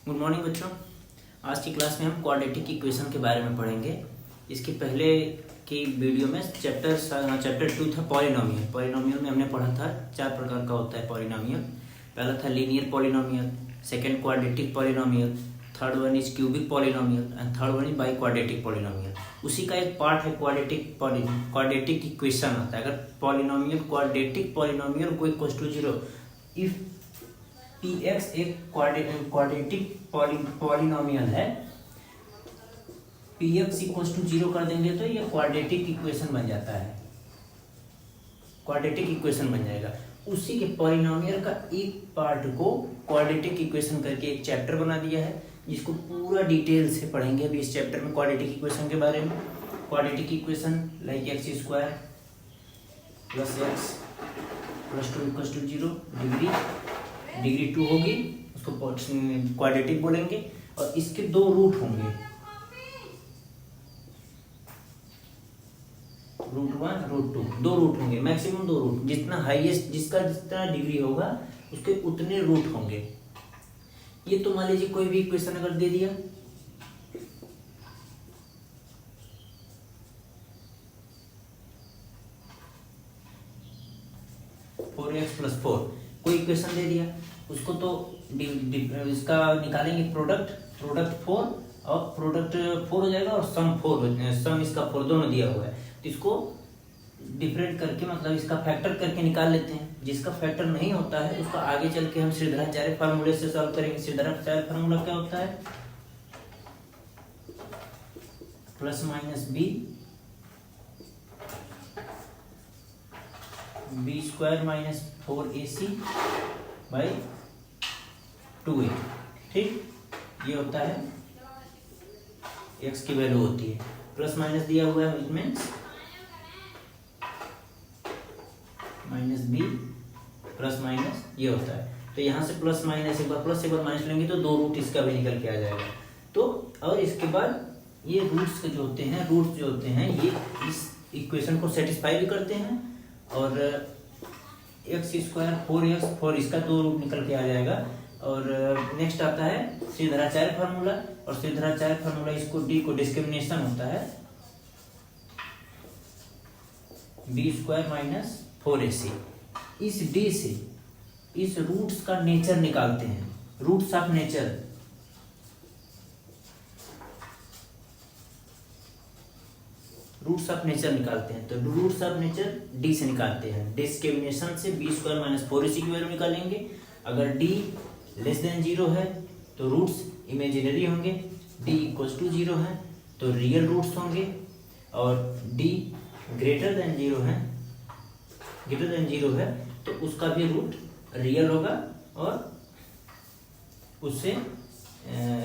Good morning बच्चों। आज की क्लास में हम क्वाड्रेटिक इक्वेशन के बारे में पढ़ेंगे। इसके पहले की वीडियो में चैप्टर 2 था पॉलिनोमियल। पॉलिनोमियल में हमने पढ़ा था 4 प्रकार का होता है पॉलिनोमियल। पहला था linear polynomial, second quadratic polynomial, third one is cubic polynomial and third one is by quadratic polynomial. उसी का एक पार्ट है क्वाड्रेटिक इक्वेशन होता है। अगर पॉलिनोमियल क्वाड्रेटिक पॉलिनोमियल को equal to 0 if p x एक क्वाड्रेटिक पॉलिनोमियल है, पी एक्स इक्वल टू 0 कर देंगे तो ये क्वाड्रेटिक इक्वेशन बन जाता है, क्वाड्रेटिक इक्वेशन बन जाएगा। उसी के पॉलिनोमियल का एक पार्ट को क्वाड्रेटिक इक्वेशन करके एक चैप्टर बना दिया है, जिसको पूरा डिटेल से पढ़ेंगे अभी इस चैप्टर में क्वाड्रेटिक इक्वेशन के बारे में। Quadratic equation like x square plus x plus 2 equal to 0, degree 2 होगी, उसको क्वाड्रेटिक बोलेंगे। और इसके 2 रूट होंगे, रूट 1 रूट 2, 2 रूट होंगे, मैक्सिमम 2 रूट। जितना हाईएस्ट जिसका जितना डिग्री होगा उसके उतने रूट होंगे। ये तो मान लीजिए कोई भी इक्वेशन अगर दे दिया, फोर एक्स प्लस 4 कोई इक्वेशन दे दिया, उसको तो इसका निकालेंगे प्रोडक्ट 4 और प्रोडक्ट 4 हो जाएगा और सम 4, सम इसका 4 दोनों दिया हुआ है, तो इसको डिफरेंट करके मतलब इसका फैक्टर करके निकाल लेते हैं। जिसका फैक्टर नहीं होता है उसका आगे चल के हम श्रीधराचार्य फार्मूले से सॉल्व करेंगे। श्रीधराचार्य फार्मूला क्या होता है? Plus minus b square minus 4ac by 2a। ठीक, ये होता है x की वैल्यू होती है। प्लस माइनस दिया हुआ है इसमें माइनस बी प्लस माइनस ये होता है, तो यहाँ से प्लस माइनस एक बार प्लस एक बार माइनस लेंगे तो 2 रूट इसका भी निकल के आ जाएगा। तो और इसके बाद ये रूट्स जो होते हैं ये इस इक्वेशन को सेटिस्फाई भी करते हैं। और एक्स स्क्वायर 4x इसका 2 रूट निकल के आ जाएगा। और नेक्स्ट आता है श्रीधराचार्य फार्मूला, और श्रीधराचार्य फार्मूला इसको डी को डिस्क्रिमिनेशन होता है बी स्क्वायर माइनस 4ac। इस डी से इस रूट्स का नेचर निकालते हैं, roots of nature. Roots of nature निकालते हैं, तो रूट्स ऑफ नेचर डी से निकालते हैं। डिस्क्रिमिनेशन से बी स्क्वायर माइनस 4ac की वैल्यू निकालेंगे। अगर डी लेस देन 0 है तो रूट्स इमेजिनरी होंगे, डी इक्वल टू 0 है तो रियल रूट्स होंगे, और डी ग्रेटर देन 0 है तो उसका भी रूट रियल होगा और उससे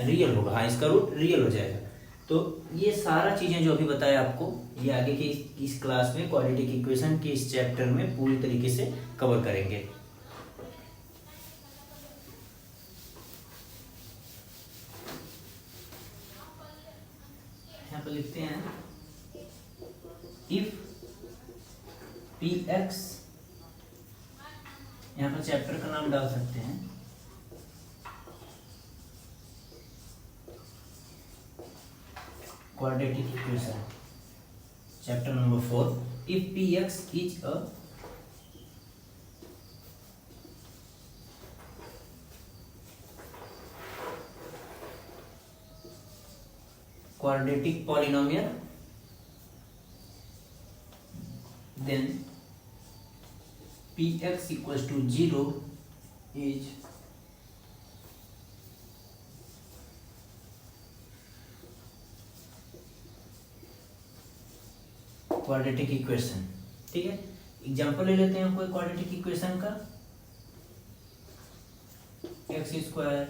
रियल होगा, हाँ इसका रूट रियल हो जाएगा। तो ये सारा चीजें जो अभी बताया आपको, ये आगे की इस क्लास में क्वाड्रेटिक इक्वेशन के इस चैप्टर में पूरी तरीके से कवर करेंगे। यहाँ पर लिखते हैं इफ पी एक्स, यहाँ पर चैप्टर का नाम डाल सकते हैं quadratic equation, chapter number 4। If p x is a quadratic polynomial, then px equals to 0 is quadratic equation. ठीक है, एग्जांपल ले लेते हैं कोई क्वाड्रेटिक इक्वेशन का। X square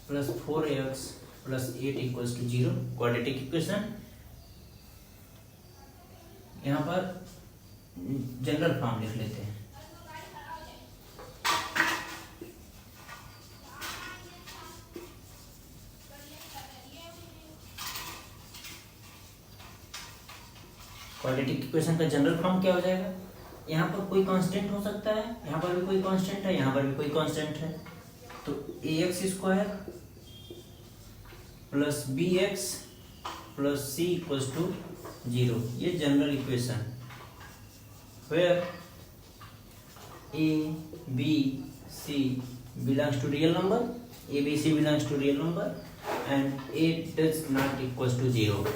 plus 4x plus 8 equals to 0, quadratic equation. यहाँ पर जनरल फॉर्म लिख लेते हैं। क्वाड्रेटिक इक्वेशन का जनरल फॉर्म क्या हो जाएगा? यहाँ पर कोई कांस्टेंट हो सकता है, यहाँ पर भी कोई कांस्टेंट है, यहाँ पर भी कोई कांस्टेंट है, तो ax square plus b x plus c equals to 0। ये general equation where a b c belongs to real number, a b c belongs to real number and a does not equals to 0।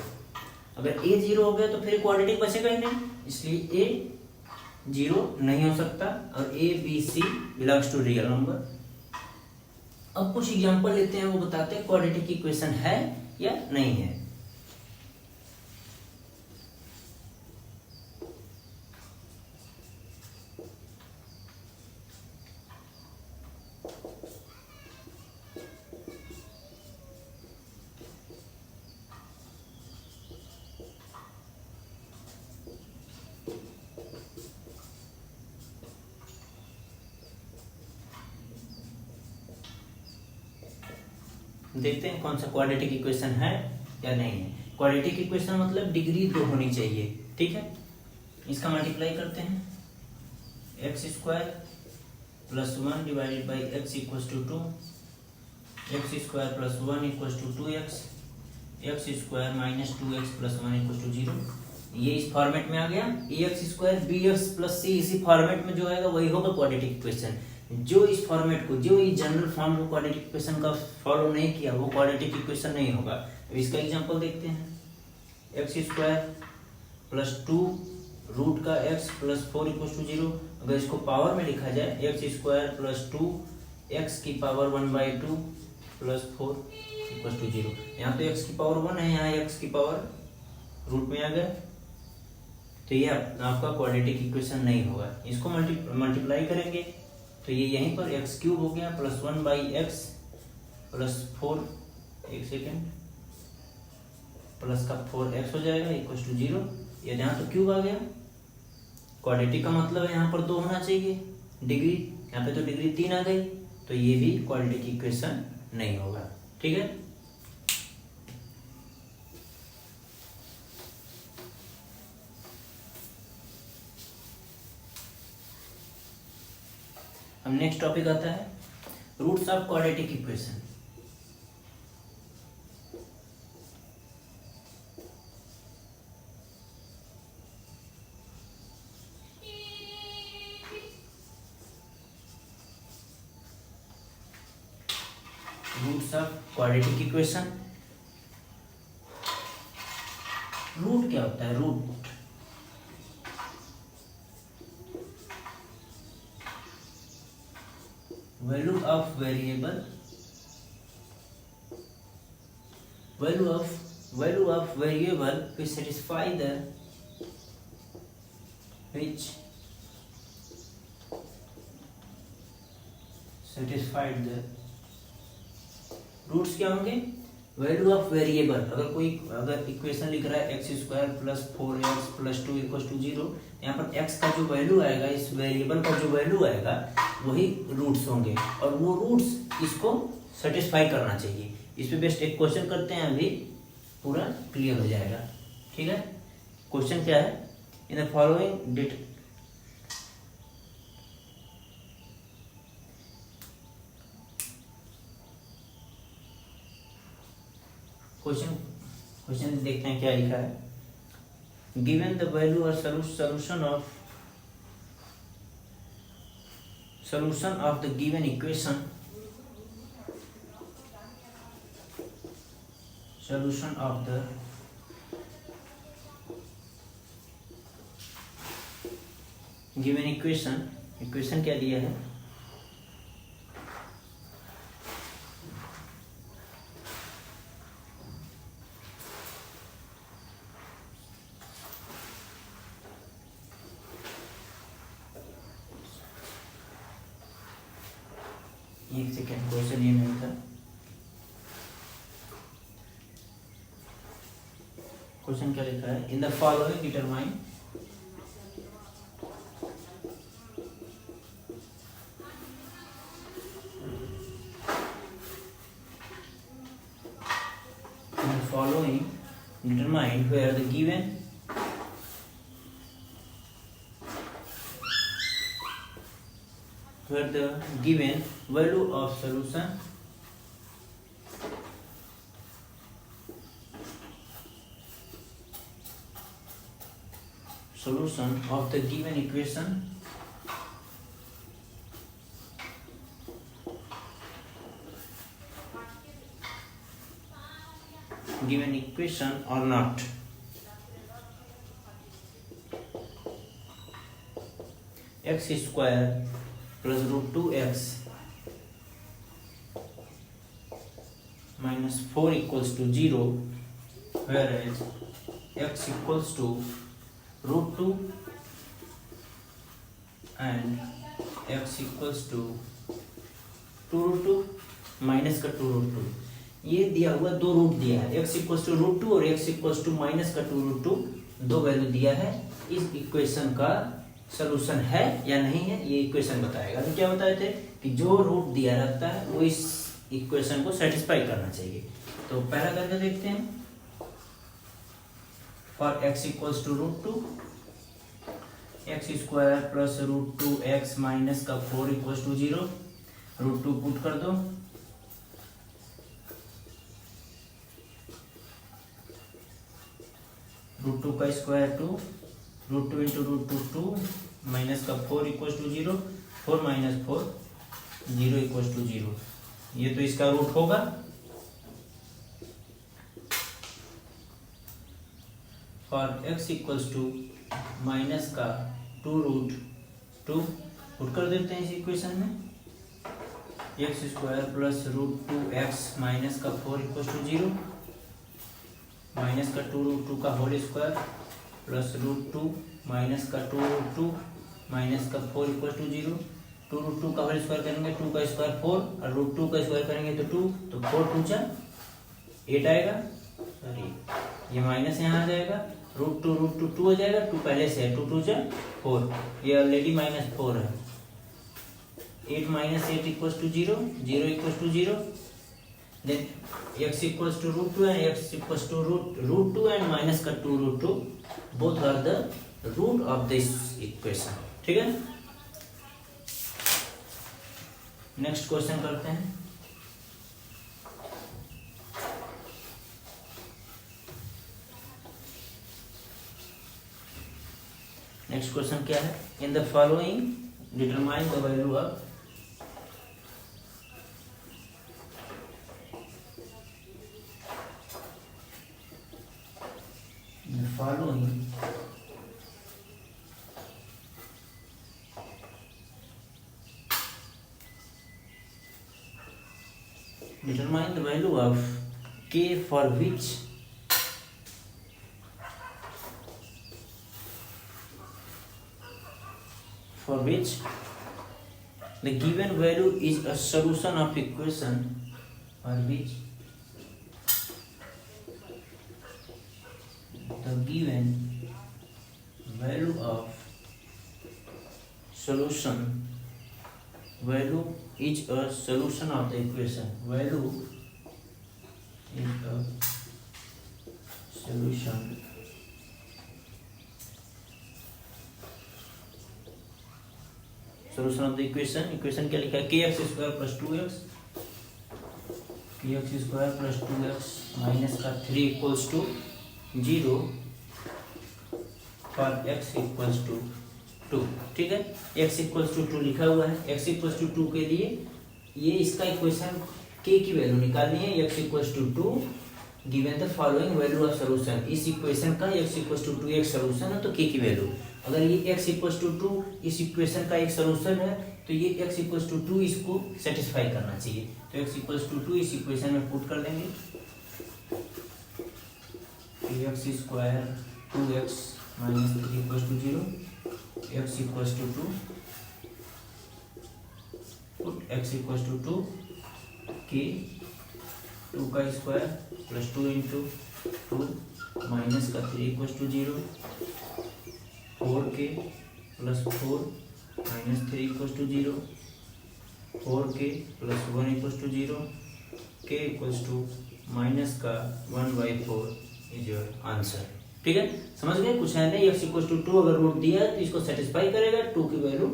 अगर ए 0 हो गया तो फिर quadratic बचेगा ही नहीं, इसलिए ए 0 नहीं हो सकता और a b c belongs to real number. अब कुछ एग्जांपल लेते हैं, वो बताते हैं क्वाड्रेटिक इक्वेशन है या नहीं है। देखते हैं कौन सा क्वाड्रेटिक इक्वेशन है या नहीं है। क्वाड्रेटिक इक्वेशन मतलब डिग्री 2 होनी चाहिए, ठीक है। इसका मल्टीप्लाई करते हैं, x square plus 1 divided by x equals to 2, x square plus 1 equals to 2x, x square minus 2x plus 1 equals to 0। ये इस फॉर्मेट में आ गया। A x square b x plus c इसी फॉर्मेट में जो आएगा वही होगा क्वाड्रेटिक इक्वेशन। जो इस फॉर्मेट को, जो इस जनरल फॉर्म में क्वाड्रेटिक इक्वेशन का फॉलो नहीं किया वो क्वाड्रेटिक इक्वेशन नहीं होगा। अब इसका एग्जांपल देखते हैं, एक्स स्क्वायर प्लस 2 रूट का एक्स प्लस 4 इक्वल्स टू 0। अगर इसको पावर में लिखा जाए, एक्स स्क्वायर प्लस 2 एक्स की पावर 1/2 प्लस 4 इक्वल्स टू 0। यहाँ तो एक्स की पावर 1 है, यहाँ एक्स की पावर रूट में आ गया, तो ये आपका क्वाड्रेटिक इक्वेशन नहीं होगा। इसको मल्टीप्लाई करेंगे तो ये यहीं पर एक्स क्यूब हो गया प्लस 1/x प्लस 4, एक सेकेंड, प्लस का 4x हो जाएगा इक्वल्स टू 0। ये यहाँ तो क्यूब आ गया। क्वाड्रेटिक का मतलब है यहाँ पर 2 होना चाहिए डिग्री, यहाँ पे तो डिग्री 3 आ गई, तो ये भी क्वाड्रेटिक इक्वेशन नहीं होगा, ठीक है। अब नेक्स्ट टॉपिक आता है roots of quadratic equation. Roots of quadratic equation. Root क्या होता है? Root value of variable, value of variable which satisfy the roots क्या होंगे? Value of variable. अगर इक्वेशन लिख रहा है x square plus 4x plus 2 equals to 0, यहाँ पर x का जो वैल्यू आएगा, इस वेरिएबल का जो वैल्यू आएगा वही रूट्स होंगे, और वो रूट्स इसको सेटिस्फाई करना चाहिए। इस पे बेस्ट एक क्वेश्चन करते हैं, अभी पूरा क्लियर हो जाएगा, ठीक है। क्वेश्चन क्या है? In the following that question देखते हैं क्या लिखा है। गिवन द वैल्यू और solution of the given equation, solution of the given equation क्या दिया है? एक सेकेंड, क्वेश्चन ये नहीं था। क्वेश्चन क्या लिखा है? In the following determine where the given value of solution solution of the given equation or not. X square plus root 2x minus 4 equals to 0, whereas x equals to root 2 and x equals to 2 root 2 minus का 2 root 2, ये दिया हुआ दो root दिया है, x equals to root 2 और x equals to minus का 2 root 2, दो वैल्यू दिया है। इस इक्वेशन का सलूशन है या नहीं है ये इक्वेशन बताएगा। तो क्या बताए थे कि जो रूट दिया रहता है वो इस इक्वेशन को सेटिस्फाई करना चाहिए। तो पहला करके देखते हैं। For x equals to root 2, x square plus root 2x minus का 4 इक्वल्स टू 0, रूट 2 पुट कर दो, रूट 2 का square 2, root 2 into root 2 2 minus का 4 equals to 0, 4 minus 4 0 equals to 0, ये तो इसका रूट होगा। For x equals to minus का 2 रूट 2 पुट कर देते हैं इस इक्वेशन में, x square plus root 2x minus का 4 इक्वल्स टू 0, माइनस का 2 रूट 2 का whole square plus root 2 minus का 2 रूट 2 माइनस का 4 इक्वल टू 0, 2 रूट 2 का होल स्क्वायर करेंगे 2 का स्क्वायर 4 और रूट 2 का स्क्वायर करेंगे तो 2, तो 4 2 जा 8 आएगा, सॉरी ये माइनस यहाँ आ जाएगा, रूट 2 2 हो जाएगा, 2 पहले से है, 2 2 जा 4, ये ऑलरेडी माइनस 4 है, 8 minus 8 equals to 0, 0 equals to 0, then x equals to root 2 and x equals to root 2 and minus का 2 root 2 both are the root of this equation। ठीक है, नेक्स्ट क्वेश्चन करते हैं। नेक्स्ट क्वेश्चन क्या है, in the following determine the value of following determine the value of k for which the given value is a solution of equation for which the given value of solution value is a solution of the equation, value is a solution of the equation क्या लिखा है, kx square plus 2x, kx square plus 2x minus का 3 equals to 0 for x equals to 2। ठीक है, x equals to 2 लिखा हुआ है, x equals to 2 के लिए ये इसका इक्वेशन k की वैल्यू निकालनी है, x equals to 2 given the following value of solution. इस इक्वेशन का x इक्वल्स टू 2 एक सॉल्यूशन है तो k की वैल्यू, अगर ये x इक्वल्स टू 2 इस इक्वेशन का एक सॉल्यूशन है तो ये x इक्वल्स टू 2 इसको सेटिस्फाई करना चाहिए, तो x इक्वल्स टू 2 इस इक्वेशन में पुट कर देंगे, x square 2x minus 3 equals to 0, x equals to 2 put x equals to 2 k 2 का स्क्वायर प्लस 2 इंटू 2 माइनस का 3 equals to 0, 4k plus 4 minus 3 equals to 0, 4k plus 1 equals to 0, k equals to minus का 1/4 is your answer. ठीक है, समझ गए, कुछ है नहीं, x इक्वल्स टू 2 अगर रूट दिया है तो इसको सेटिस्फाई करेगा, 2 की वैल्यू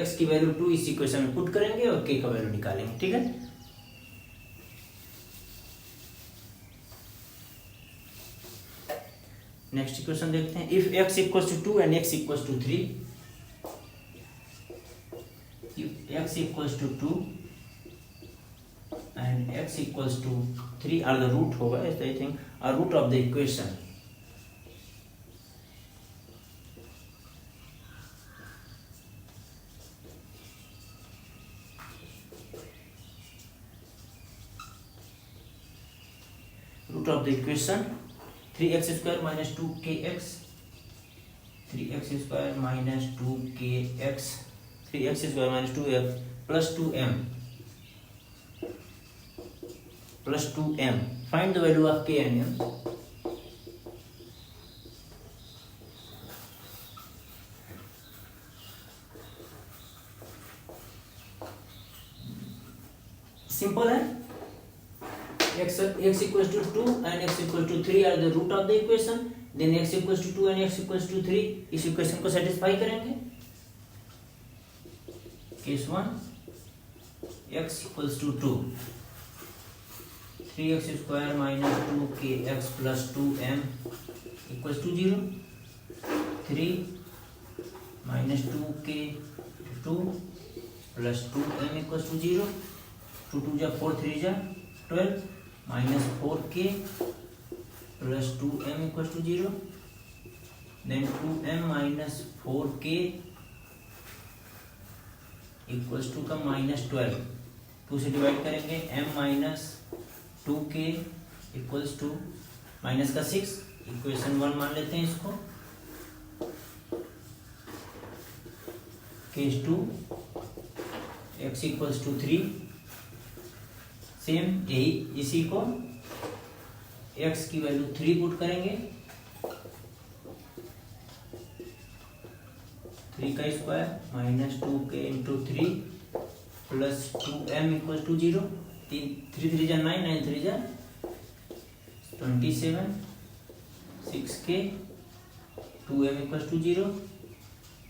x की वैल्यू 2 इस इक्वेशन में पुट करेंगे और k का वैल्यू निकालेंगे। ठीक है, नेक्स्ट इक्वेशन देखते हैं। If x equals to 2 and x equals to 3, if x equals to 2 and x equals to 3 are the root होगा, I think a root of the equation, root of the equation 3x square minus 2kx, 3x square minus 2kx, 3x square minus 2x plus 2m plus 2m. Find the value of k and m. Simple है। x equals to 2 and x equals to 3 are the root of the equation. Then x equals to 2 and x equals to 3 इस equation को satisfy करेंगे। Case 1 x equals to 2, 3x square minus 2kx plus 2m equals to 0, 3 minus 2k 2 plus 2m equals to 0, 2 2 जा 4 3 जा 12 minus 4k plus 2m equals to 0, then 2m minus 4k equals to का minus 12, 2 से divide करेंगे, m minus 2k equals to minus का 6, equation 1 मान लेते हैं इसको। Case 2 x equals to 3, same यही इसी को x की वैल्यू 3 पुट करेंगे, 3 का square minus 2k into 3 plus 2m equals to 0, 3 3 जा 9, 9 3 जा 27, 6k 2m equals to 0,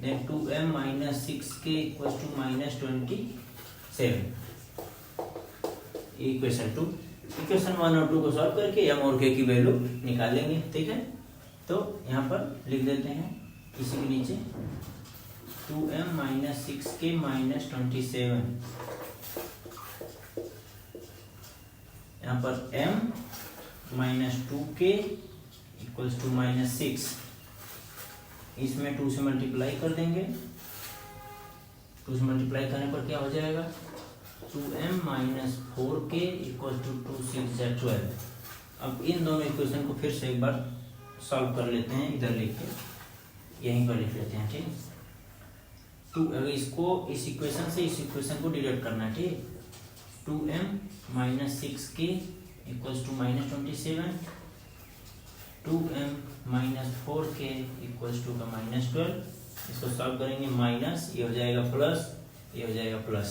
then 2m minus 6k equals to minus 27, equation 2। Equation 1 और 2 को सॉल्व करके m और k की वैल्यू निकालेंगे, ठीक है। तो यहाँ पर लिख देते हैं इसी के नीचे 2m minus 6k minus 27, यहाँ पर m minus 2k equals to minus 6, इसमें 2 से मल्टीप्लाई कर देंगे, 2 से मल्टीप्लाई करने पर क्या हो जाएगा 2m minus 4k equals to 2 6 12। अब इन दोनों इक्वेशन को फिर से एक बार सॉल्व कर लेते हैं, इधर लिख के यहीं पर लिख लेते हैं, ठीक। तो इसको इस इक्वेशन से इस इक्वेशन को डिवाइड करना है, ठीक। 2m minus 6k equals to minus 27, 2m minus 4k equals to का माइनस 12, इसको सॉल्व करेंगे, माइनस ये हो जाएगा प्लस, ये हो जाएगा प्लस,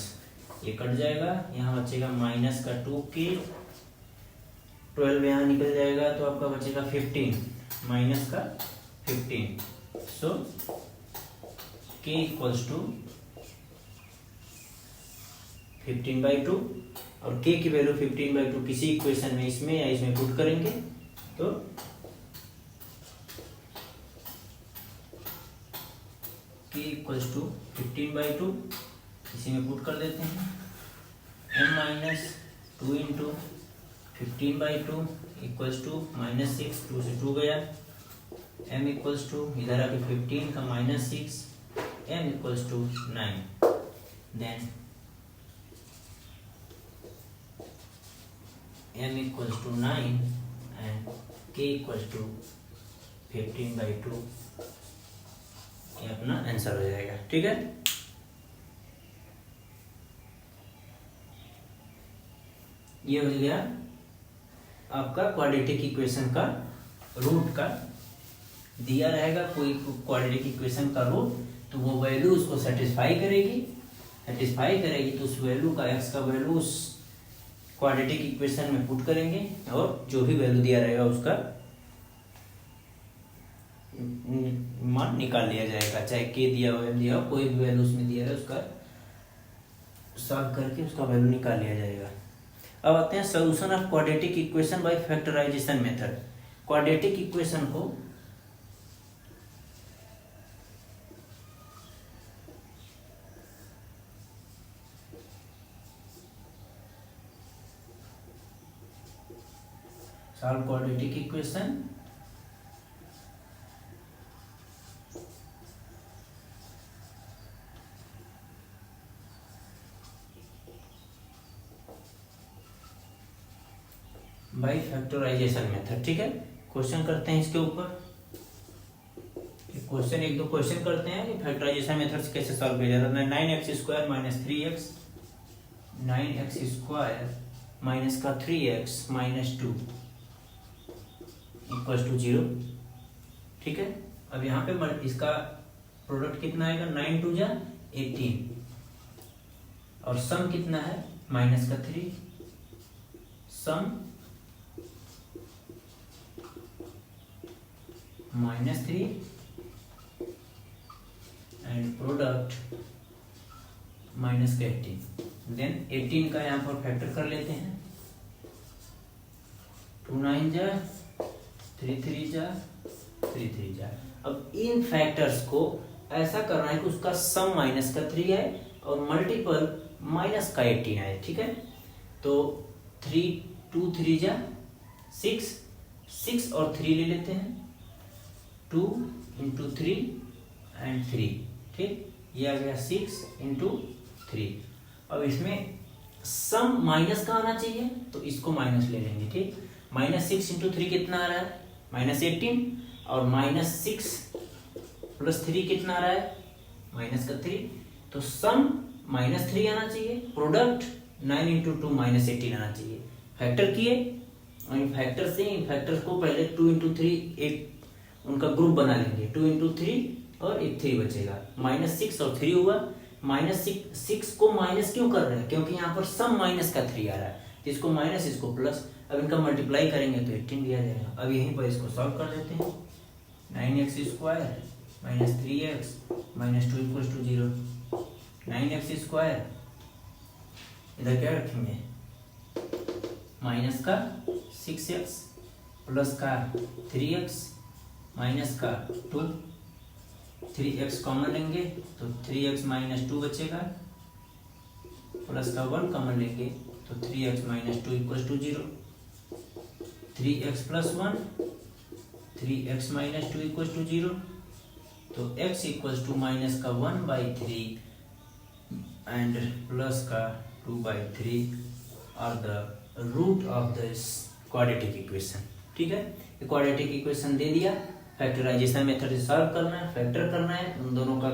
ये कट जाएगा, यहाँ बचेगा माइनस का 2k, 12 यहाँ निकल जाएगा तो आपका बचेगा 15, माइनस का 15, सो k इक्वल्स टू 15/2, और k की वैल्यू 15/2 किसी इक्वेशन में इसमें या इसमें पुट करेंगे तो k इक्वल्स टू 15/2 इसी में पुट कर देते हैं, m minus 2 into 15/2 equals to minus 6, 2 से 2 गया, m इक्वल्स टू इधर आके 15 का minus 6, m equals to 9, then m equals to 9 and k equals to 15/2, ये अपना आंसर हो जाएगा, ठीक है। ये हो गया आपका क्वाड्रेटिक इक्वेशन का रूट का दिया रहेगा, कोई क्वाड्रेटिक इक्वेशन का रूट, तो वो वैल्यू उसको सेटिस्फाई करेगी तो उस वैल्यू का x का वैल्यू उस क्वाड्रेटिक इक्वेशन में पुट करेंगे और जो भी वैल्यू दिया रहेगा उसका मान निकाल लिया जाएगा, चाहे k दिया हो कोई भी वैल्यू उसमें दिया है उसका सॉल्व करके उसका वैल्यू निकाल लिया जाएगा। अब आते हैं solution of quadratic equation by factorization method. Quadratic equation को solve quadratic equation by factorization method. ठीक है, क्वेश्चन करते हैं इसके ऊपर। क्वेश्चन एक दो क्वेश्चन करते हैं कि फैक्टराइजेशन मेथड से कैसे सॉल्व किया जाता है। 9x² minus 3x, 9x² minus का 3x माइनस 2 इक्वल टू 0। ठीक है, अब यहाँ पे इसका प्रोडक्ट कितना आएगा, 9 2 जा 18 और सम कितना है माइनस का 3, सम -3 एंड प्रोडक्ट माइनस का 18। देन 18 का यहाँ पर फैक्टर कर लेते हैं। 2 9 जा 3 3 जा 3 3 जा। अब इन फैक्टर्स को ऐसा करना है कि उसका सम माइनस का 3 है और मल्टीपल माइनस का 18 है। ठीक है, तो 3 2 3 जा 6, 6 और 3 ले लेते हैं, 2 इंटू 3 एंड 3। ठीक, ये आ गया 6 इंटू 3। अब इसमें सम माइनस का आना चाहिए तो इसको माइनस ले लेंगे। ठीक, -6 इंटू 3 कितना आ रहा है, -18 और -6 प्लस 3 कितना आ रहा है, माइनस का 3। तो सम -3 आना चाहिए, प्रोडक्ट 9 इंटू 2 -18 आना चाहिए। फैक्टर किए और इन फैक्टर से इन फैक्टर को पहले 2 इंटू 3 एक उनका ग्रुप बना लेंगे, 2 इंटू 3 और एक 3 बचेगा, -6 और 3 हुआ। -6 को माइनस क्यों कर रहे हैं, क्योंकि यहाँ पर सम माइनस का 3 आ रहा है, तो इसको माइनस इसको प्लस। अब इनका मल्टीप्लाई करेंगे तो 18 दिया जाएगा। अब यहीं पर इसको सॉल्व कर देते हैं। 9x² minus 3x minus 2 equal to 0। 9x² इधर क्या रखेंगे, माइनस का 6x प्लस का 3x माइनस का 2, 3x कॉमन लेंगे तो 3x माइनस 2 बचेगा, प्लस का 1 कॉमन लेंगे तो 3x minus 2 equal to 0। 3x plus 1, 3x minus 2 equal to 0। तो x इक्वल टू माइनस का 1/3 एंड प्लस का 2/3 और the root of this quadratic equation. ठीक है, क्वाड्रेटिक इक्वेशन दे दिया। फैक्टराइजेशन मेथड से सॉल्व करना है, फैक्टर करना है, उन दोनों का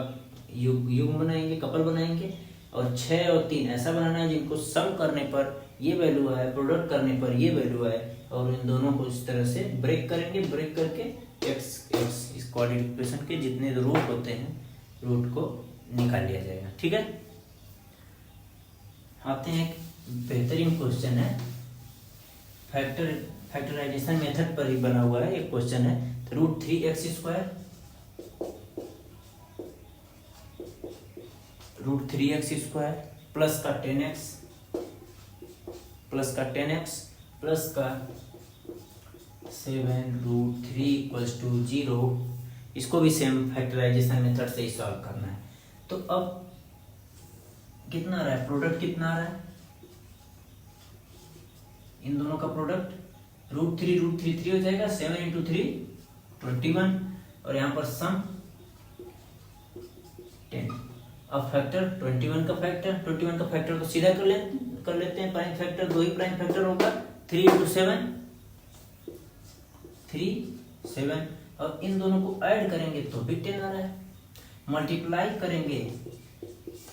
युग्म बनाएंगे, कपल बनाएंगे और 6 और 3 ऐसा बनाना है जिनको सम करने पर ये वैल्यू है, प्रोडक्ट करने पर ये वैल्यू है, और इन दोनों को इस तरह से ब्रेक करेंगे। ब्रेक करके x इस क्वाड्रेटिक इक्वेशन के जितने रूट होते हैं रूट को निकाल लिया जाएगा। ठीक है, आते हैं एक बेहतरीन क्वेश्चन है, फैक्टराइजेशन मेथड पर ही बना हुआ है एक क्वेश्चन है। √3x² प्लस का 10x प्लस का 10x प्लस का 7√3 इक्वल्स टू 0। इसको भी सेम फैक्टराइजेशन मेथड से ही सॉल्व करना है। तो अब कितना आ रहा है, प्रोडक्ट कितना आ रहा है, इन दोनों का प्रोडक्ट √3 हो जाएगा, 7 इंटू 3 21 और यहाँ पर सम 10। अब फैक्टर 21 का फैक्टर को सीधा कर लेते हैं। प्राइम फैक्टर 2 ही प्राइम फैक्टर होगा, 3 इंटू 7 3 7 और इन दोनों को ऐड करेंगे तो भी 10 आ रहा है, मल्टीप्लाई करेंगे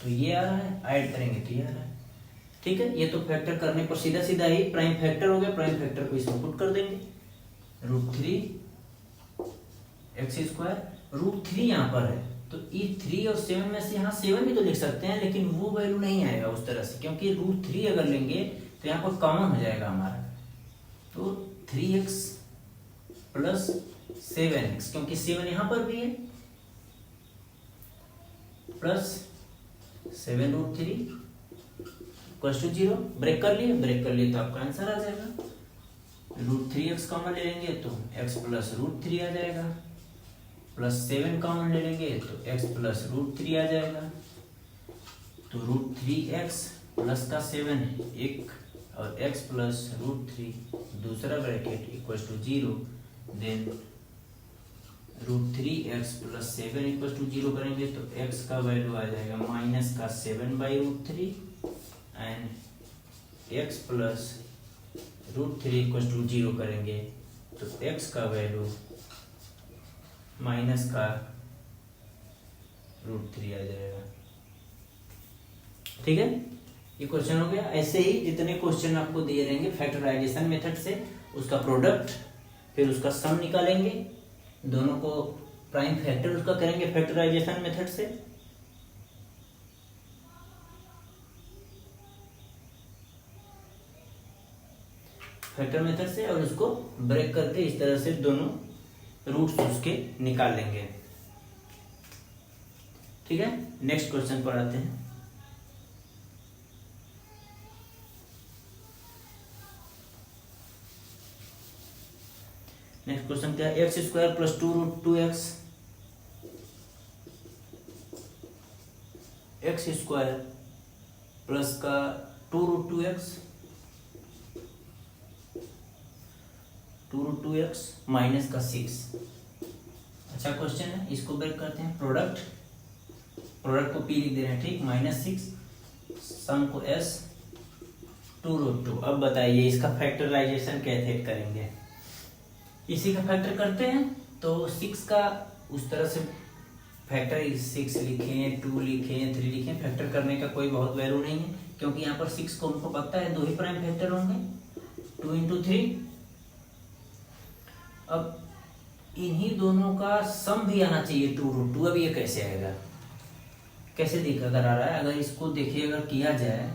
तो ये आ रहा है, ऐड करेंगे तो ये आ रहा है। ठीक है, ये तो फैक्टर करने पर सीधा सीधा ही प्राइम फैक्टर हो गया। प्राइम फैक्टर को इसमें पुट कर देंगे, √3x²। √3 यहाँ पर है तो ये 3 और 7 में से यहाँ 7 भी तो लिख सकते हैं, लेकिन वो वैल्यू नहीं आएगा उस तरह से, क्योंकि √3 अगर लेंगे तो यहाँ पर कॉमन हो जाएगा हमारा। तो 3x प्लस 7x, क्योंकि 7 यहाँ पर भी है, प्लस 7√3 इक्वल्स टू 0। ब्रेक कर लिए तो आपका आंसर आ जाएगा। √3x कॉमन ले लेंगे तो x प्लस √3 आ जाएगा, प्लस 7 कॉमन ले लेंगे तो x प्लस √3 आ जाएगा। तो √3x प्लस का 7 1 और x प्लस √3 दूसरा bracket equal to 0, then √3x plus 7 equal to 0 करेंगे तो x का वैल्यू आ जाएगा -7/√3 and x plus √3 equal to 0 करेंगे तो x का वैल्यू -√3 आ जाएगा। ठीक है, ये क्वेश्चन हो गया। ऐसे ही जितने क्वेश्चन आपको दिए रहेंगे फैक्टराइजेशन मेथड से, उसका प्रोडक्ट फिर उसका सम निकालेंगे, दोनों को प्राइम फैक्टर उसका करेंगे फैक्टराइजेशन मेथड से। फैक्टर मेथड से और उसको ब्रेक करके इस तरह से दोनों रूट्स उसके निकाल लेंगे। ठीक है, नेक्स्ट क्वेश्चन पर आते हैं। नेक्स्ट क्वेश्चन क्या है, x² plus 2√2x, x² plus का 2√2x, 2√2x माइनस का 6। अच्छा क्वेश्चन है, इसको ब्रेक करते हैं। प्रोडक्ट को p लिख दे रहे हैं, ठीक, -6 सम को s 2√2। अब बताइए इसका फैक्टराइजेशन कैसे करेंगे। इसी का फैक्टर करते हैं तो 6 का उस तरह से फैक्टर 6 लिखें, 2 लिखें, 3 लिखें, फैक्टर करने का कोई बहुत वैल्यू नहीं है, क्योंकि यहाँ पर 6 को हमको पता है 2 ही प्राइम फैक्टर होंगे, 2 × 3। अब इन्हीं दोनों का सम भी आना चाहिए 2√2। अब ये कैसे आएगा, कैसे दिखा कर आ रहा है। अगर इसको देखिए, अगर किया जाए,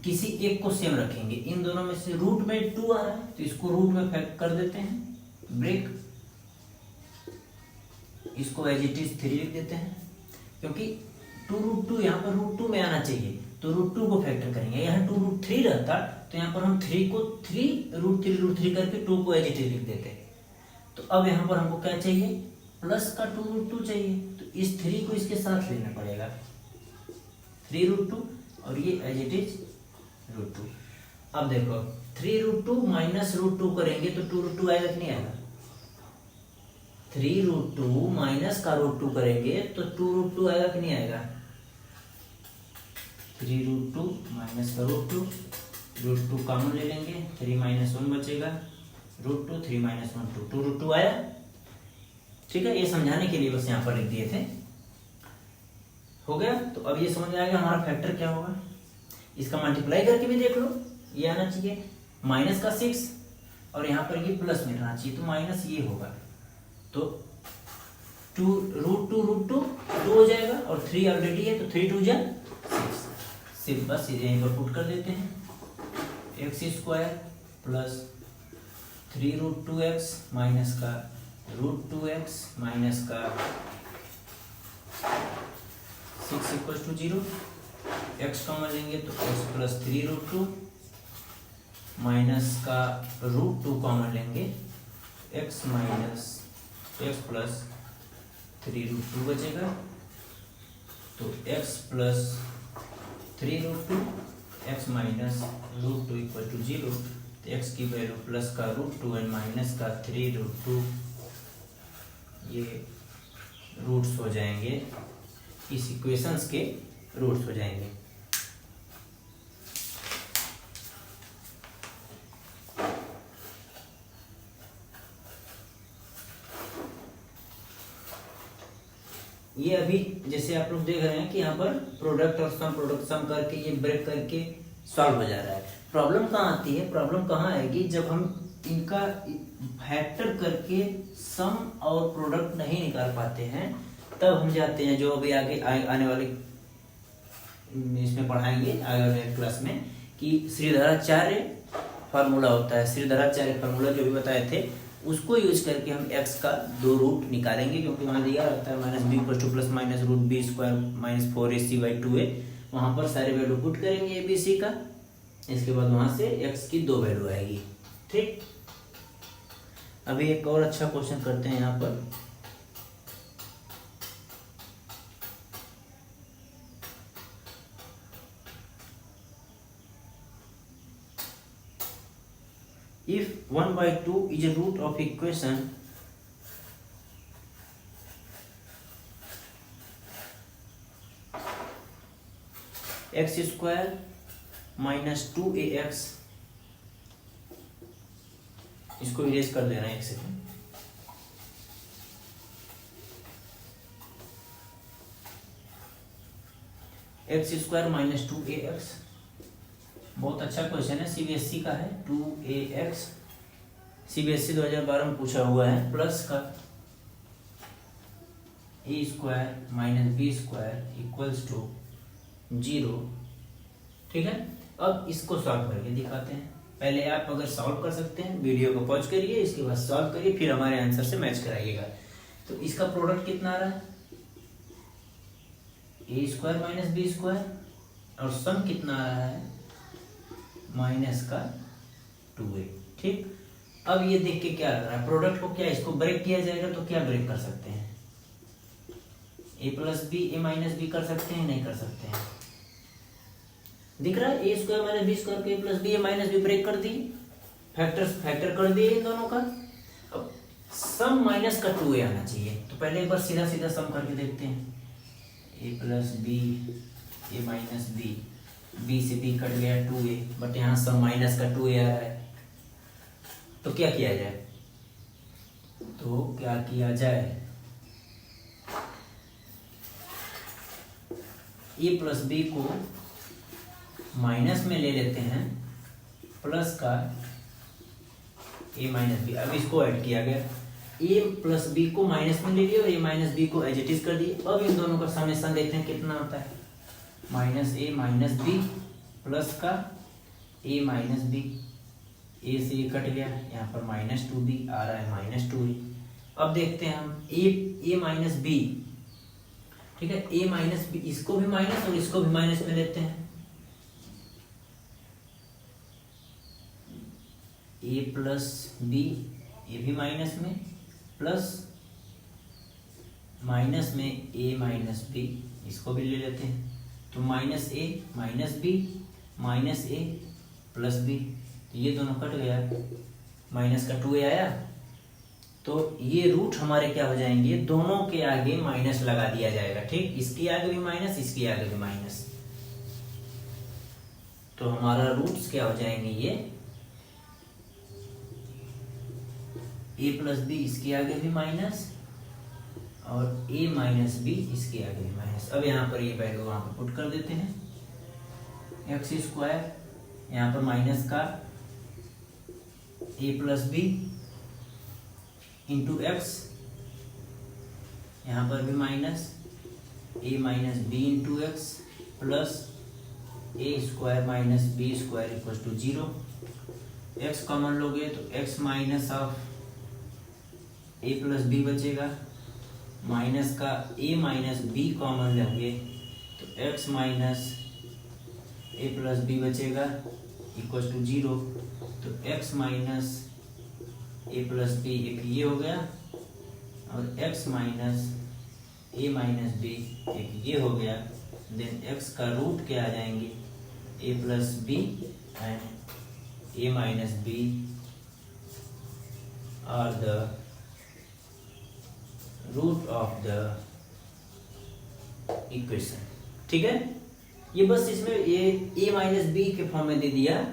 किसी एक को सेम रखेंगे, इन दोनों में से रूट में 2 आ रहा है तो इसको रूट में फैक्ट कर देते हैं, ब्रेक, इसको एज इट इज 3 लिख देते हैं, क्योंकि 2√2 यहाँ पर √2 में आना चाहिए तो √2 को फैक्टर करेंगे। यहाँ 2√3 रहता तो यहाँ पर हम 3 को 3√3 करके 2 को एज इट इज लिख देते। तो अब यहाँ पर हमको क्या चाहिए, प्लस का 2√2 चाहिए, तो इस 3 को इसके साथ लेना पड़ेगा, 3√2 और ये एज इट इज √2। अब देखो 3√2 माइनस √2 करेंगे तो 2√2 आएगा कि नहीं आएगा। 3√2 माइनस का √2 करेंगे तो 2√2 आएगा कि नहीं आएगा। 3√2 माइनस का √2 कॉमन ले लेंगे, 3 - 1 बचेगा, √2 3 - 1 2√2 आया। ठीक है, ये समझाने के लिए बस यहाँ पर लिख दिए थे। हो गया, तो अब ये समझ में आ गया हमारा फैक्टर क्या होगा। इसका मल्टीप्लाई करके भी देख लो, ये आना चाहिए माइनस का 6 और यहाँ पर ये प्लस में रहना चाहिए, तो माइनस ये होगा, तो 2√2 हो जाएगा और 3 ऑलरेडी है तो 3 × 2 = 6। सिर्फ बस ये यहीं पर पुट कर देते हैं, x² प्लस 3√2x माइनस का √2x माइनस का 6 = 0। x कॉमन लेंगे तो x प्लस 3√2 माइनस का √2 कॉमन लेंगे, x प्लस 3√2 बचेगा, तो x प्लस 3√2 x माइनस √2 = 0। तो x की वैल्यू प्लस का √2 एंड माइनस का 3√2 ये रूट्स हो जाएंगे, इस इक्वेशंस के रूट्स हो जाएंगे। ये अभी जैसे आप लोग देख रहे हैं कि यहाँ पर प्रोडक्ट और सम करके ये ब्रेक करके सॉल्व हो जा रहा है। प्रॉब्लम कहाँ आती है, प्रॉब्लम कहाँ आएगी, जब हम इनका फैक्टर करके सम और प्रोडक्ट नहीं निकाल पाते हैं, तब हम जाते हैं जो अभी आगे आने वाले इसमें पढ़ाएंगे आगे वाले क्लास में, कि श्रीधराचार्य फार्मूला होता है। श्रीधराचार्य फार्मूला जो भी बताए थे उसको यूज करके हम x का 2 रूट निकालेंगे, क्योंकि वहाँ दिया रहता है -b = +-√b² - 4ac/2a। वहाँ पर सारे वैल्यू पुट करेंगे a b c का, इसके बाद वहाँ से x की 2 वैल्यू आएगी। ठीक, अभी एक और अच्छा क्वेश्चन करते हैं यहाँ पर। If 1/2 is a root of equation x² minus 2ax, इसको इरेज कर देना एक सेकेंड। x² माइनस 2ax, बहुत अच्छा क्वेश्चन है, सीबीएसई का है। 2ax सीबीएसई 2012 में पूछा हुआ है, प्लस का a² minus b² equals to 0। ठीक है, अब इसको सॉल्व करके दिखाते हैं। पहले आप अगर सॉल्व कर सकते हैं वीडियो को पॉज करिए, इसके बाद सॉल्व करिए, फिर हमारे आंसर से मैच कराइएगा। तो इसका प्रोडक्ट कितना आ रहा है, a² माइनस b², और सम कितना आ रहा है, माइनस का 2a। ठीक, अब ये देख के क्या लग रहा है, प्रोडक्ट को क्या इसको ब्रेक किया जाएगा, तो क्या ब्रेक कर सकते हैं, a plus b a minus b कर सकते हैं, नहीं कर सकते हैं। दिख रहा है, a² माइनस b² को a plus b a minus b break कर दी, फैक्टर कर दिए इन दोनों का। अब सम माइनस का 2a आना चाहिए, तो पहले एक बार सीधा सीधा सम करके देखते हैं। a plus b a minus b, b से b कट गया 2a, बट यहाँ सम माइनस का 2a आ रहा है, तो क्या किया जाए, a प्लस बी को माइनस में ले लेते हैं, प्लस का a माइनस बी। अब इसको ऐड किया गया, a प्लस बी को माइनस में ले लिया और a माइनस बी को एज इट इज कर दिए। अब इन दोनों का समेशन देखते हैं कितना होता है, minus a minus b plus का a माइनस बी, a से ये कट गया, यहाँ पर माइनस 2b आ रहा है, माइनस 2a। अब देखते हैं हम a माइनस बी, ठीक है, a माइनस बी, इसको भी माइनस और इसको भी माइनस में लेते हैं, a प्लस बी, ये भी माइनस में, प्लस माइनस में a माइनस बी, इसको भी ले लेते हैं, तो minus a minus b minus a plus b, ये दोनों कट गया, माइनस का 2a आया, तो ये रूट हमारे क्या हो जाएंगे, दोनों के आगे माइनस लगा दिया जाएगा। ठीक, इसके आगे भी माइनस, इसके आगे भी माइनस, तो हमारा रूट्स क्या हो जाएंगे, ये a प्लस बी, इसके आगे भी माइनस, और a माइनस बी, इसके आगे भी माइनस। अब यहाँ पर ये वैल्यू वहां पर पुट कर देते हैं, x², यहाँ पर माइनस का a plus b into x, यहाँ पर भी minus a minus b into x, plus a² minus b² equal to 0। x common लोगे तो x minus of a plus b बचेगा, माइनस का a माइनस बी कॉमन लेंगे तो x minus a plus b बचेगा इक्वल टू 0। तो x minus a plus b एक ये हो गया, और x minus a minus b एक ये हो गया। देन x का रूट क्या आ जाएंगे, a plus b and a minus b are the root of the equation. ठीक है, ये बस इसमें ये a माइनस बी के फॉर्म में दे दिया,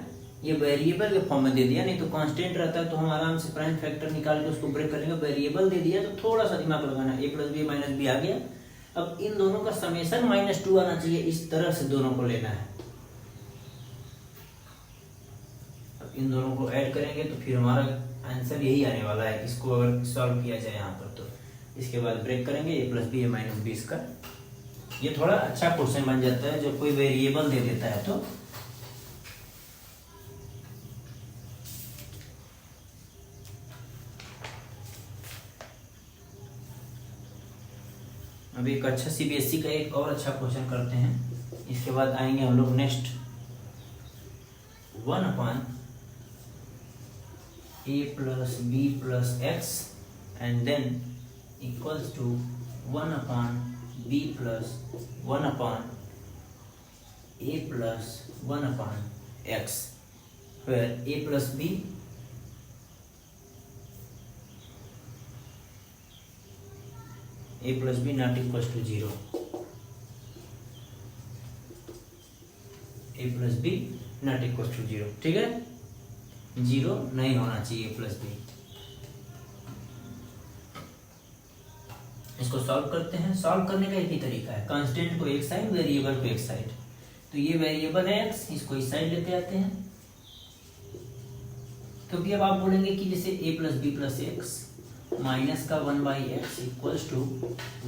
ये वेरिएबल के फॉर्म में दे दिया, नहीं तो कांस्टेंट रहता है तो हम आराम से प्राइम फैक्टर निकाल के उसको ब्रेक कर लेंगे। वेरिएबल दे दिया तो थोड़ा सा दिमाग लगाना, a plus b minus b आ गया। अब इन दोनों का समेशन -2 आना चाहिए, इस तरह से दोनों को लेना है। अब इन दोनों को ऐड करेंगे तो फिर हमारा आंसर यही आने वाला है, इसको अगर सॉल्व किया जाए यहाँ पर तो। इसके बाद ब्रेक करेंगे a plus b minus b का। ये थोड़ा अच्छा क्वेश्चन बन जाता है जब कोई वेरिएबल दे देता है तो। अब एक अच्छा सीबीएसई का एक और अच्छा क्वेश्चन करते हैं, इसके बाद आएंगे हम लोग next 1/a plus b plus x and then equals to 1/b plus 1/a plus 1/x, where a plus b a plus b not equal to 0, a plus b not equal to 0, ठीक है, 0 नहीं होना चाहिए a plus b. इसको solve करते हैं। Solve करने का एक ही तरीका है, कांस्टेंट को एक साइड, वेरिएबल को एक साइड। तो ये वेरिएबल है x, इसको इस साइड लेते आते हैं, क्योंकि अब आप बोलेंगे कि जैसे a plus b plus x minus का 1/x equals to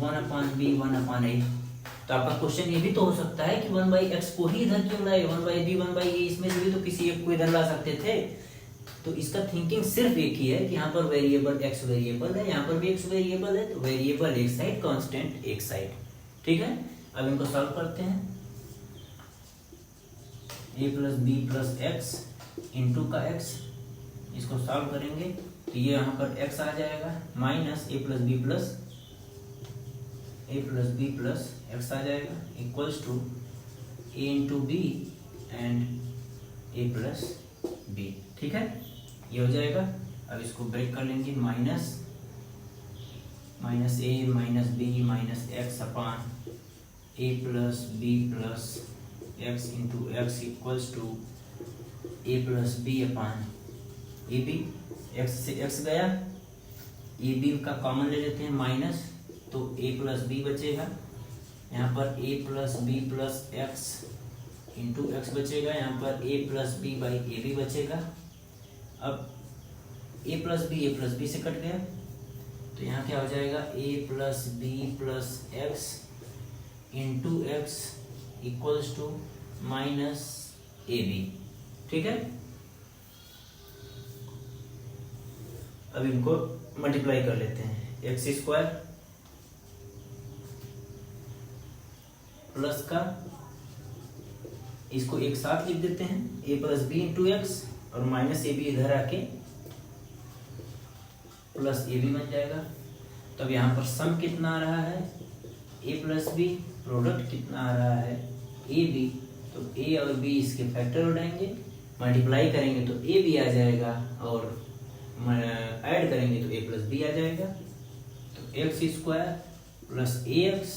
1/b 1/a। तो आपका क्वेश्चन ये भी तो हो सकता है कि 1/x को ही इधर क्यों लाए, 1/b 1/a, इसमें से भी तो किसी एक को इधर ला सकते थे। तो इसका थिंकिंग सिर्फ एक ही है कि यहाँ पर वेरिएबल x वेरिएबल है, यहाँ पर भी x वेरिएबल है, तो वेरिएबल एक साइड, कांस्टेंट एक साइड, ठीक है। अब इनको सॉल्व करते हैं। a plus b plus x into का x, इसको सॉल्व करेंगे तो ये यहाँ पर x आ जाएगा, minus a plus b plus x आ जाएगा, equals to a into b and a plus b, ठीक है, ये हो जाएगा। अब इसको ब्रेक कर लेंगे, minus minus a minus b minus x upon a plus b plus x into x equals to a plus b upon a b. X से एक्स गया, ए बी का कॉमन ले लेते हैं माइनस, तो ए प्लस बी बचेगा, यहाँ पर a plus b plus x into x बचेगा, यहाँ पर a plus b by a b बचेगा। अब a प्लस बी से कट गया, तो यहाँ क्या हो जाएगा, a plus b plus x into x equals to minus a b, ठीक है। अब इनको मल्टीप्लाई कर लेते हैं, एक्स स्क्वायर प्लस का, इसको एक साथ लिख देते हैं, a plus b into x और माइनस ए बी इधर आके प्लस ए बी बन जाएगा। तो अब यहाँ पर सम कितना आ रहा है, a प्लस बी, प्रोडक्ट कितना आ रहा है ए बी, तो a और b इसके फैक्टर उठाएंगे, मल्टीप्लाई करेंगे तो a भी आ जाएगा और ऐड करेंगे तो a प्लस बी आ जाएगा। तो x square plus a x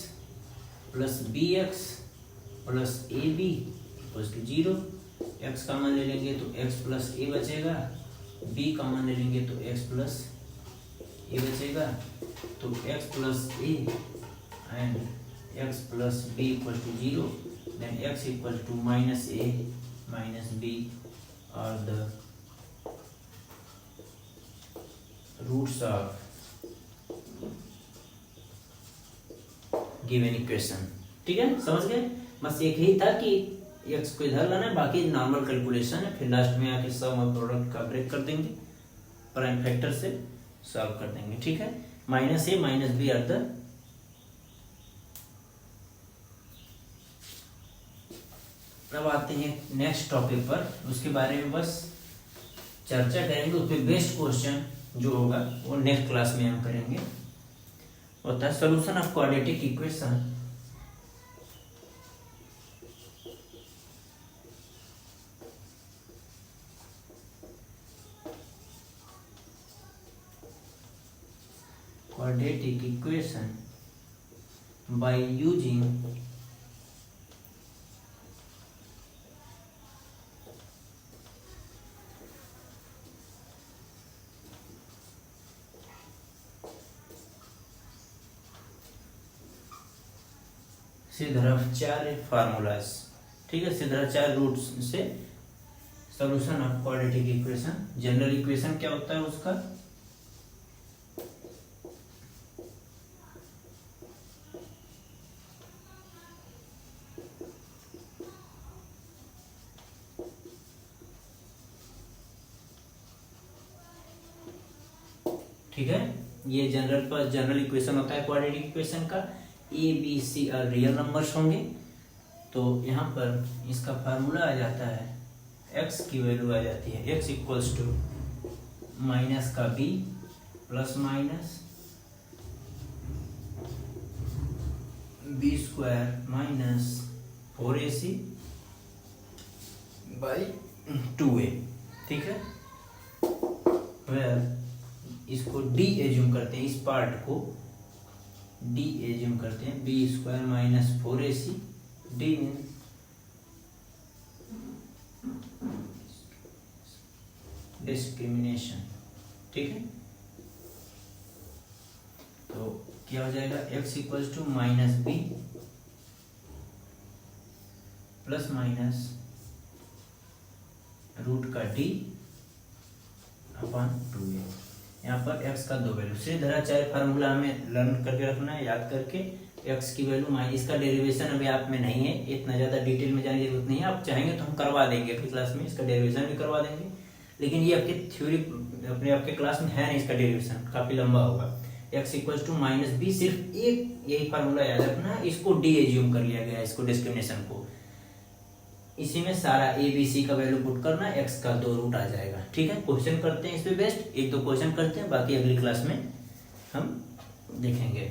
plus b x plus a b equals to 0। x common ले लेंगे तो x प्लस ए बचेगा, b कॉमन ले लेंगे तो x प्लस ए बचेगा, तो x plus a and x plus b equal to 0, then x equal to minus a minus b are the roots of given equation, ठीक है, समझ गए। बस एक ही था कि एक्स को इधर लाना है, बाकी नॉर्मल कैलकुलेशन है, फिर लास्ट में आके सम और प्रोडक्ट का ब्रेक कर देंगे, प्राइम फैक्टर से सॉल्व कर देंगे, ठीक है। Minus a minus b are the, अब आते हैं नेक्स्ट टॉपिक पर, उसके बारे में बस चर्चा करेंगे, उसमें बेस्ट क्वेश्चन जो होगा वो नेक्स्ट क्लास में हम करेंगे, होता है solution of quadratic equation. Quadratic equation by using सीधरफ 4 formulas, ठीक है, सीधरफ 4 रूट्स से solution of quadratic equation. General equation क्या होता है उसका, ठीक है, ये जनरल इक्वेशन होता है क्वाड्रेटिक इक्वेशन का। A b c are real numbers होंगे, तो यहाँ पर इसका फार्मूला आ जाता है, x की वैल्यू आ जाती है x इक्वल्स टू माइनस का b plus minus b square minus 4ac by 2a, ठीक है। वेल इसको डी एज्यूम करते हैं, इस पार्ट को डी एज्यूम करते हैं, b square minus 4ac, d mean discrimination. ठीक है, तो क्या हो जाएगा, x equals to minus b plus minus root का डी अपॉन 2a। यहाँ पर x का दो वैल्यू, श्रीधराचार्य फार्मूला हमें लर्न करके रखना है, याद करके x की वैल्यू माइनस, इसका डेरिवेशन अभी आप में नहीं है, इतना ज़्यादा डिटेल में जाने की जरूरत नहीं है, आप चाहेंगे तो हम करवा देंगे अपनी क्लास में, इसका डेरिवेशन भी करवा देंगे, लेकिन ये आपकी थ्योरी अपने आपके क्लास में है नहीं, इसका डेरिवेशन काफ़ी लंबा होगा। x equals to minus b, सिर्फ एक यही फार्मूला याद रखना है, इसको डी एज्यूम कर लिया गया है, इसको डिस्क्रिमिनेशन को, इसी में सारा ए बी सी का वैल्यू पुट करना, x का दो रूट आ जाएगा। ठीक है, क्वेश्चन करते हैं इस पे बेस्ट, एक दो क्वेश्चन करते हैं, बाकी अगली क्लास में हम देखेंगे।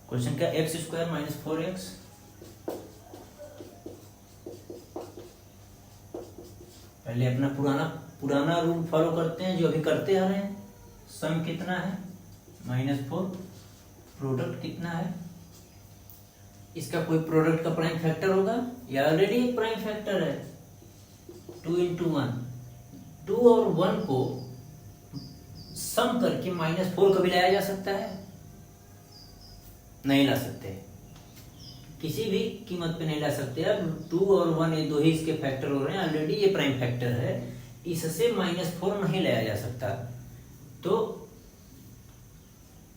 क्वेश्चन क्या, एक्स स्क्वायर माइनस 4x, पहले अपना पुराना रूल फॉलो करते हैं जो अभी करते आ रहे हैं। सम कितना है, -4, प्रोडक्ट कितना है, इसका कोई प्रोडक्ट का प्राइम फैक्टर होगा या ऑलरेडी एक प्राइम फैक्टर है, 2 × 1, 2 और 1 को सम करके -4 कभी लाया जा सकता है, नहीं ला सकते, किसी भी कीमत पे नहीं ला सकते। अब 2 और 1 ये दो ही इसके फैक्टर हो रहे हैं, ऑलरेडी ये प्राइम फैक्टर है, इससे -4 नहीं लाया जा सकता। तो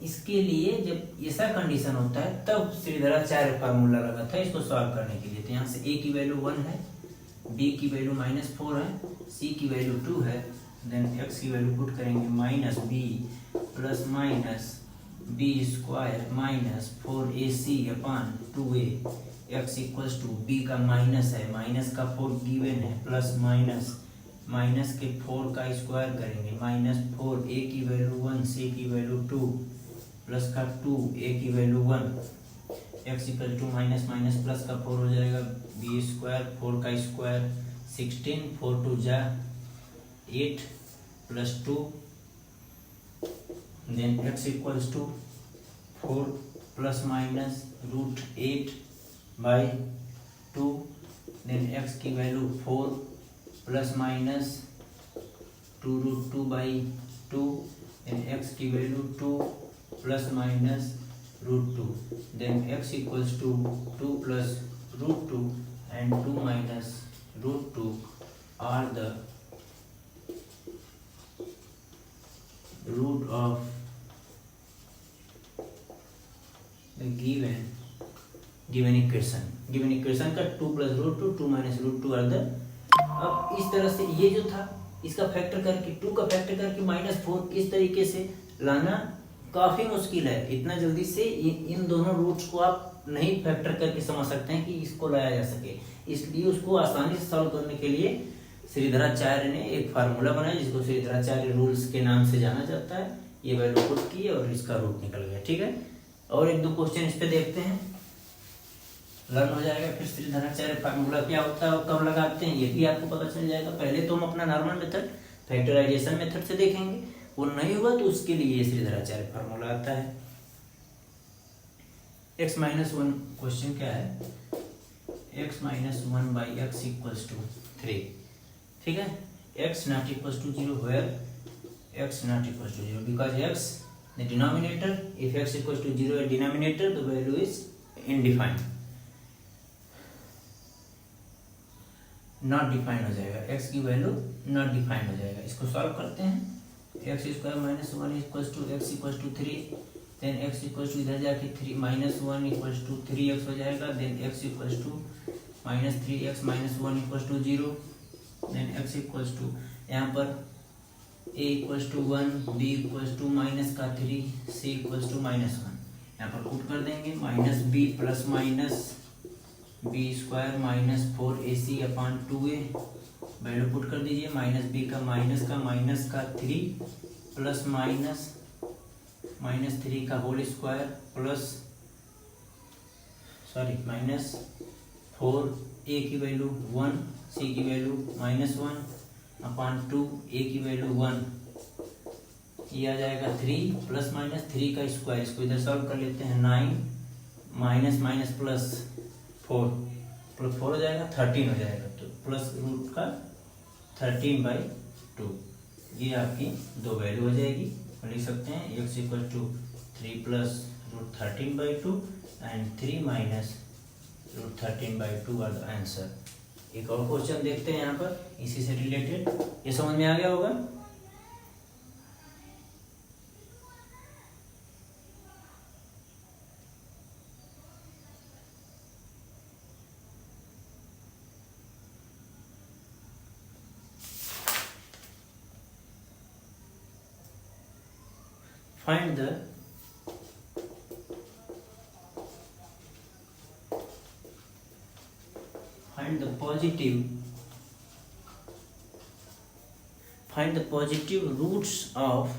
इसके लिए जब ऐसा कंडीशन होता है तब श्रीधराचार्य फार्मूला लगा था इसको सॉल्व करने के लिए। तो यहाँ से a की वैल्यू 1 है, b की वैल्यू -4 है, c की वैल्यू 2 है, देन x की वैल्यू पुट करेंगे -b plus minus b square minus 4ac upon 2a, x equals to b का माइनस है, माइनस का 4 गिवन है, प्लस माइनस के 4 का स्क्वायर करेंगे, -4, a की वैल्यू 1, c की वैल्यू 2, प्लस का 2, a की value 1, x equal to minus plus का 4 हो जाएगा, b स्क्वायर, 4 का स्क्वायर 16, 4 2 जा 8 plus 2, then x equals to 4 plus minus √8 by 2, then x की value 4 plus minus 2√2 by 2, then x की value 2 plus minus √2, then x equals to 2 plus √2 and 2 minus √2 are the root of the given equation। given equation का 2 plus √2, 2 minus √2 are the। अब इस तरह से ये जो था इसका फैक्टर करके 2 का फैक्टर करके -4 इस तरीके से लाना काफी मुश्किल है। इतना जल्दी से इन दोनों रूट्स को आप नहीं फैक्टर करके समझ सकते हैं कि इसको लाया जा सके, इसलिए उसको आसानी से सॉल्व करने के लिए श्रीधराचार्य ने एक फार्मूला बनाया जिसको श्रीधराचार्य रूल्स के नाम से जाना जाता है। ये वैल्यू पुट की और इसका रूट निकल गया। ठीक है, और एक दो क्वेश्चन इस पे देखते हैं, लर्न हो जाएगा। फिर श्रीधराचार्य फार्मूला क्या होता है और कब लगाते हैं ये भी आपको पता चल जाएगा। पहले तो हम अपना नॉर्मल मेथड फैक्टराइजेशन मेथड से देखेंगे, वो नहीं होगा तो उसके लिए श्रीधराचार्य फार्मूला आता है। x-1 क्वेश्चन क्या है, x-1 by x equals to 3। ठीक है, x not equals to 0 where x not equals to 0 because x the denominator, if x equals to 0 denominator the value is undefined, not defined हो जाएगा, x की value not defined हो जाएगा। इसको solve करते हैं। x square -1 equals to x equals to 3, then x equals to इधर जाके 3 -1 इक्वल्स टू 3x हो जाएगा, then x equals to -3x -1 equals to 0, then x equals to यहाँ पर a equals to 1, b equals to -3, c equals to -1। यहाँ पर put कर देंगे -b plus minus b square -4ac upon 2a, value put कर दीजिए, -b का -3 plus -3 का होल स्क्वायर प्लस -4, a की वैल्यू 1, c की वैल्यू -1 अपॉन 2, a की वैल्यू 1, ये आ जाएगा 3 प्लस माइनस 3 का स्क्वायर, इसको इधर सॉल्व कर लेते हैं। 9 माइनस माइनस प्लस 4 प्लस 4 हो जाएगा 13 हो जाएगा, तो प्लस रूट का 13/2। ये आपकी दो वैल्यू हो जाएगी, लिख सकते हैं x equal to 3 plus root 13/2 and 3 minus root 13/2 are the answer. एक और क्वेश्चन देखते हैं यहाँ पर इसी से रिलेटेड, ये समझ में आ गया होगा। Find the positive roots of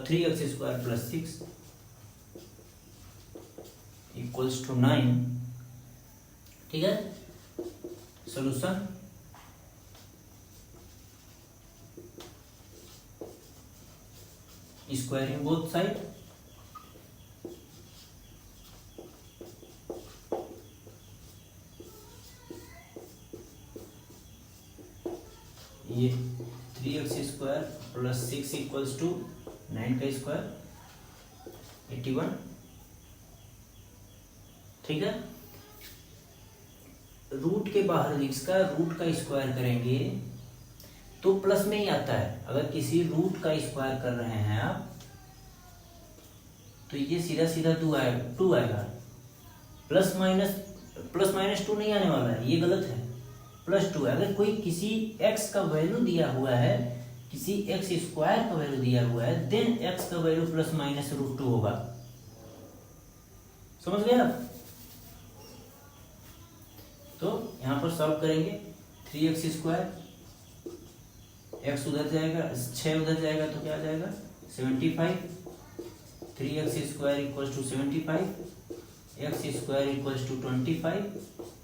3x square plus 6 equals to 9। ठीक है, सॉल्यूशन स्क्वायरिंग बोथ साइड, ये 3x square plus 6 equals to 9 का स्क्वायर 81। ठीक है, रूट के बाहर इसका रूट का स्क्वायर करेंगे तो प्लस में ही आता है। अगर किसी रूट का स्क्वायर कर रहे हैं आप तो ये सीधा सीधा 2 आएगा। प्लस माइनस 2 नहीं आने वाला है, ये गलत है, +2। अगर कोई किसी x का वैल्यू दिया हुआ है, किसी x स्क्वायर का वैल्यू दिया हुआ है, देन x का वैल्यू प्लस माइनस √2 होगा। समझ गए आप? तो यहां पर सॉल्व करेंगे 3x स्क्वायर, x उधर जाएगा, 6 उधर जाएगा तो क्या आ जाएगा 75। 3x square equals to 75, x square equals to 25,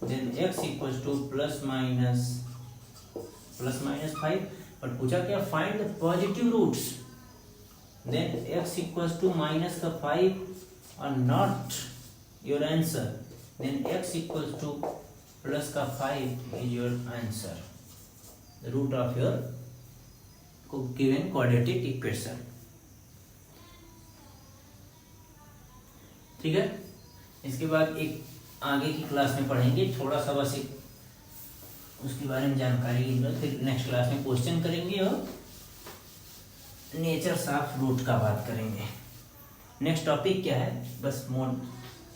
then x equals to plus minus 5। और पूछा क्या, find the positive roots, then x equals to minus का 5 और not your answer, then x equals to plus का 5 is your answer, the root of your given quadratic equation. ठीक है, इसके बाद एक आगे की क्लास में पढ़ेंगे, थोड़ा सा बस एक उसके बारे में जानकारी की जरूरत, फिर नेक्स्ट क्लास में क्वेश्चन करेंगे और नेचर ऑफ रूट का बात करेंगे। नेक्स्ट टॉपिक क्या है, बस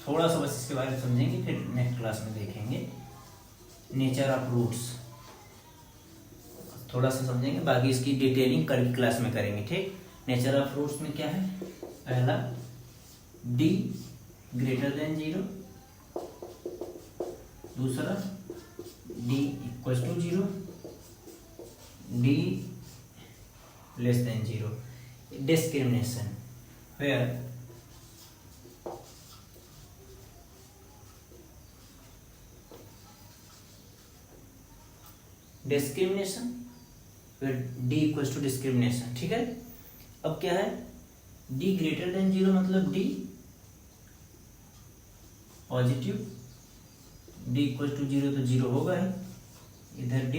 थोड़ा सा बस इसके बारे में समझेंगे, फिर नेक्स्ट क्लास में देखेंगे नेचर ऑफ रूट्स, थोड़ा सा समझेंगे, बाकी इसकी डिटेलिंग कल क्लास में करेंगे। ठीक, नेचर ऑफ रूट्स में क्या है, पहला d ग्रेटर देन 0, दूसरा d equal to 0, d less than 0, discrimination where d equal to discrimination. ठीक है, अब क्या है, d ग्रेटर देन 0 मतलब d positive, d equal to 0 तो 0 होगा ही, इधर d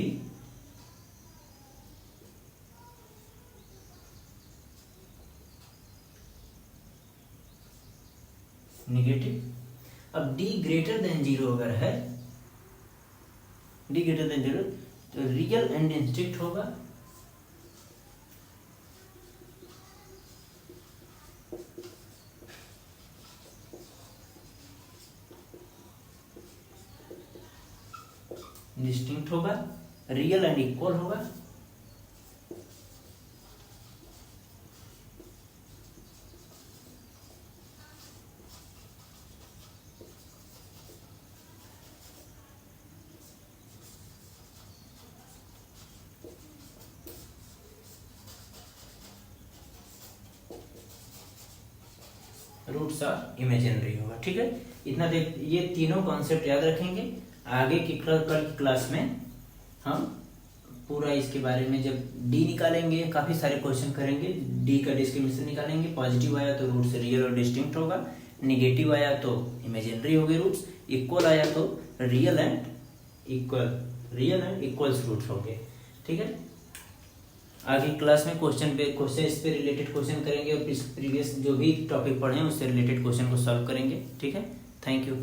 नेगेटिव। अब d ग्रेटर देन 0 अगर है, d ग्रेटर देन 0 तो रियल एंड इंस्ट्रिक्ट होगा, डिस्टिंक्ट होगा, रियल एंड इक्वल होगा, रूट्स आर इमेजिनरी होगा। ठीक है, इतना देख, ये तीनों कॉन्सेप्ट याद रखेंगे। आगे की कल क्लास में हम पूरा इसके बारे में जब डी निकालेंगे, काफ़ी सारे क्वेश्चन करेंगे, डी का डिस्क्रिमिनेशन निकालेंगे। पॉजिटिव आया तो रूट्स रियल और डिस्टिंक्ट होगा, निगेटिव आया तो इमेजिनरी होगी रूट्स, इक्वल आया तो रियल एंड इक्वल्स रूट्स होंगे। ठीक है, आगे क्लास में क्वेश्चन इस पे रिलेटेड क्वेश्चन करेंगे और प्रीवियस जो भी टॉपिक पढ़े हैं उससे रिलेटेड क्वेश्चन को सॉल्व करेंगे। ठीक है, थैंक यू।